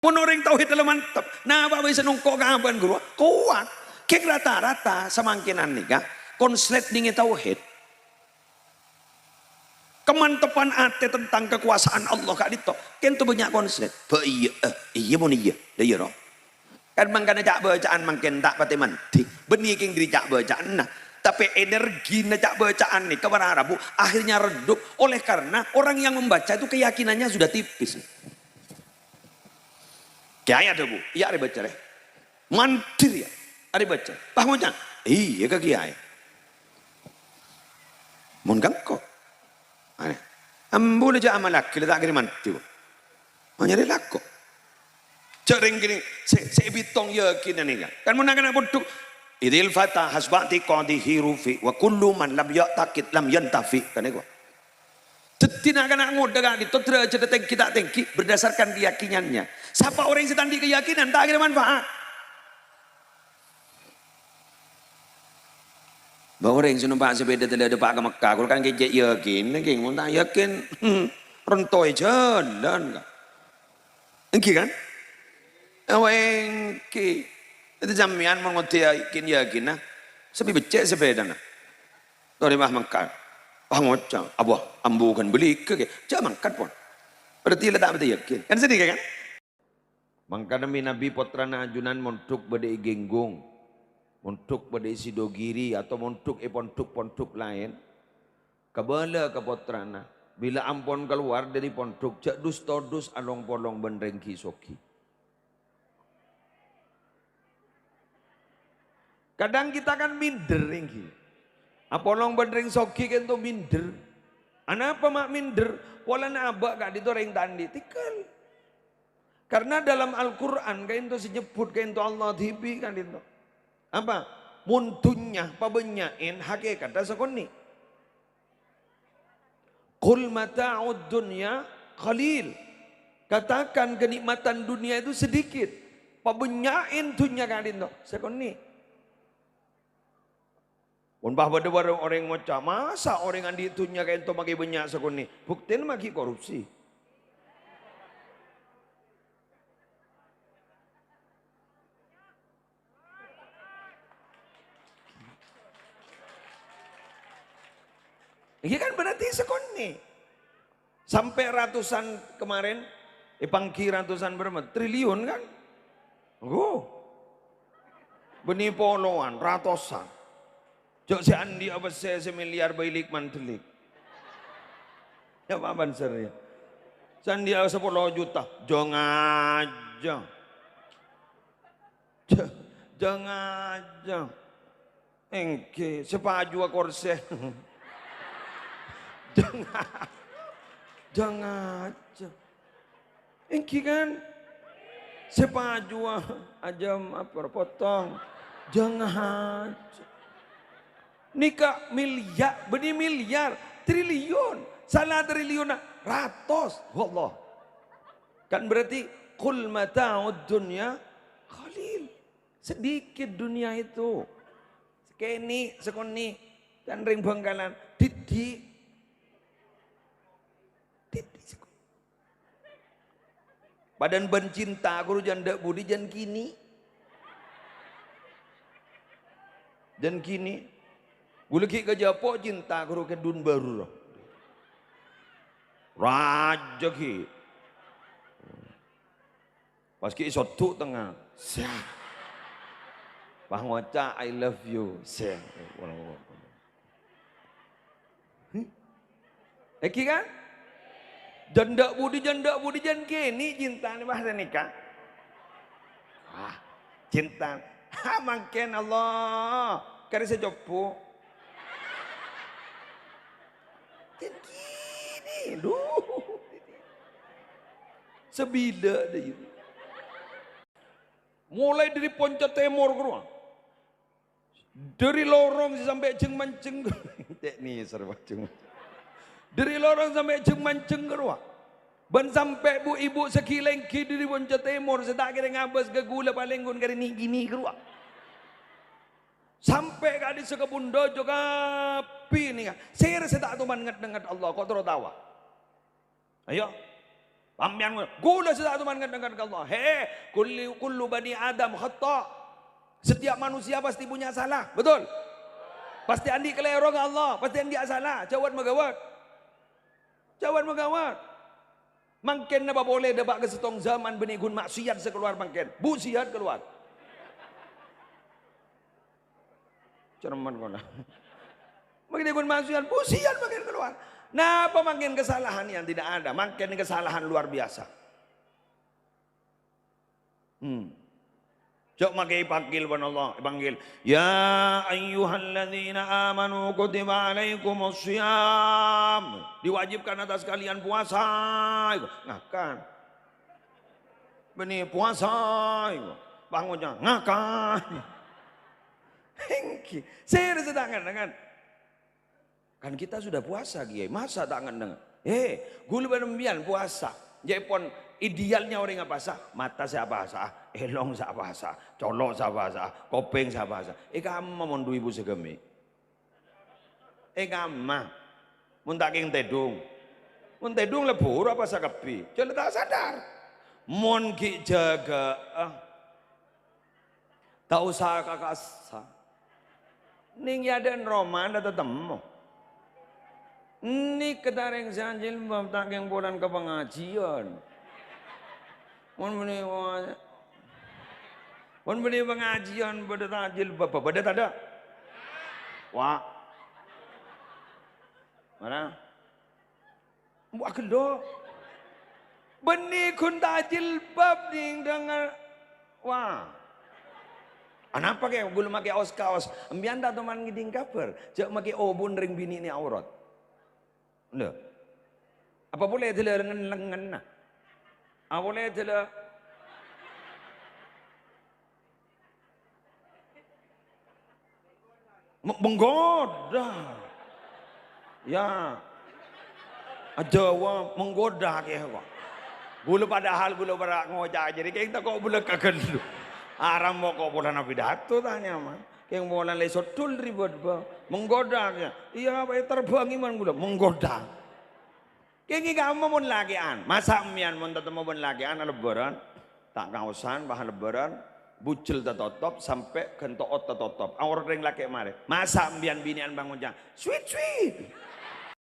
Monoring tauhid itu mantap. Nah, apa bisa nungkok kapan guru? Kuat. Kek rata-rata semangkinan nih konslet dingin tauhid. Kemantapan ate tentang kekuasaan Allah kak dito. Kentu banyak konslet. Iya mau iya. Iya roh. Kan mangkana cak bacaan mangkin tak pati manti. Benih king diri cak bacaan. Nah, tapi energi cak bacaan nih kepada Arabu akhirnya redup oleh karena orang yang membaca itu keyakinannya sudah tipis. Kiai ada bu, iya ada baca deh. Mantir ya, ada baca. Pahmonya, iya ke kiai. Mun kangko, aneh. Ambo aja amalak, kita tak kiri mantir. Menyari lako. Cering gini, saya bitong yakin ini kan. Mun nak bodoh. Idil fatah hasbati qadihi rufi wa kullu man lam yaqtakid lam yantafi kan itu. Tidak akan ngoda itu derajat kita tinggi berdasarkan keyakinannya. Siapa orang yang setandi keyakinan tak ada manfaat. Bahwa orang yang numpak sepeda tidak ada pak ke Mekah, kalau kan kejek yakin, keng mau tak yakin, rentoy jalan kan, engki kan? Engki itu jamian mengerti yakin nah, sepi becek sepeda nah, dari Mekah. Ngocang, abah ambu kan beli ke, jangan mangkat pun. Berarti tak betul yakin, kan sedih kan? Mangka demi Nabi potrana ajunan montuk badai genggung, montuk badai sidogiri atau montuk pontuk lain. Kabala ke potrana, bila ampon keluar dari pontuk, cak dus todus along polong benreng kisoki. Kadang kita kan minder ringki. Apolong benring soki kan tu minder. Anapa mak minder? Wala na abak kak dito ring tandi tikal. Karena dalam Al-Quran kan itu disebut kan itu Allah tibi kan itu. Apa? Muntunya pabenyain hakikat sakoni. Qul mata'ud dunya qalil. Katakan kenikmatan dunia itu sedikit. Pabenyain dunya kan itu sakoni. Pun bahwa ada orang ngocah, masa orang andi itunya kayak itu maki banyak sekuni, buktiin maki korupsi. Ini kan berarti sekuni. Sampai ratusan kemarin, pangki ratusan berapa? Triliun kan? Oh, benih poloan ratusan. Jok si andi apa saya semiliar bailik mantelik. Ya apa banser ya? Sandi 10 juta. Jangan aja. Jangan aja. Engke sepaju korse. Jangan aja. Engke kan sepaju aja apa potong. Jangan aja. Nikah miliar, benih miliar, triliun, salah triliun, ratus, wallah. Kan berarti qul mata'ud dunya qalil. Sedikit dunia itu. Sekeni, sekoni, dan ring bangkalan, didi. Badan bencinta, aku janda budi jan kini. Dan kini. Gue lagi ke Japo cinta ke dun baru loh. Raja ki. Pas ki sotu tengah. Siap. Pak ngoca I love you. Siap. Eki kan? Janda budi jan kini cinta nih bahasa nikah. Cinta. Makin Allah. Karena saya jopo. Gini, sebida deh. Mulai dari Ponca Timur ke rumah. Dari lorong sampai Jeng Manceng. Nih serba Jeng. Dari lorong sampai Jeng Manceng ke rumah. Dan sampai bu ibu sekilengki dari Ponca Timur. Setak kira ngabas ke gula paling gun kari ni gini ke rumah. Sampai kadi sekebun dojo kapi nih kan. Saya tak tuman nget Allah kok terus tawa. Ayo. Pambian gula satu man dengan Allah. He, kullu bani Adam khata. Setiap manusia pasti punya salah, betul? Pasti andi kelero ke Allah, pasti andi salah. Jawab megawat. Jawab megawat. Mungkin apa boleh debak ke setong zaman benigun maksiat sekeluar mungkin. Busiat keluar. Cerman kona. Benigun maksiat, busiat makin keluar. Nah, apa makin kesalahan yang tidak ada? Makin kesalahan luar biasa. Cok makai panggil pan Allah, panggil. Ya ayyuhalladzina amanu kutiba alaikumussyam. Diwajibkan atas kalian puasa. Ngakan. Benih puasa. Bangunnya ngakan. Hengki. Saya sedangkan dengan. Kan kita sudah puasa Kiai, masa tak ngendeng? Gulu benembian puasa. Jadi pun idealnya orang apa sah? Mata saya bahasa, elong saya bahasa, colok saya bahasa, kopeng saya bahasa. Kamu mondu ibu segemi. Kamu muntaking tedung. Mun tedung lebur apa sakepi? Jangan tak sadar. Mon ki jaga tak usah kakasa. Ning yaden roman ada temu. Ini kedareng sanjil tak yang bulan ke pengajian. Mun beli pengajian pada tajil bapak pada tada. Wah. Mana? Buat kedua. Benih kun tajil bab ding dengan wah. Anapa kayak gula make kaos? Ambian tak teman ngiding kabar. Jak make obun ring bini ni aurat. Loh. Apa boleh dia lengan-lengan nah? Apa boleh dia menggoda. Ya. Jawa menggoda kayak apa? Gula padahal gula berak ngojak jadi kita kok boleh kagak dulu. Aram mau kok boleh nabi datu tanya mah. Yang boleh lesot tul ribet bah. Menggoda ya. Iya apa terbang iman gula menggoda. Kayak kamu mau lagian. Masa mian mau tetemu mau lagian lebaran. Tak kausan bahan lebaran. Bucil tertutup sampai kentoot tertutup. Orang ring laki mare. Masa mian binian bangun jang. Sweet sweet.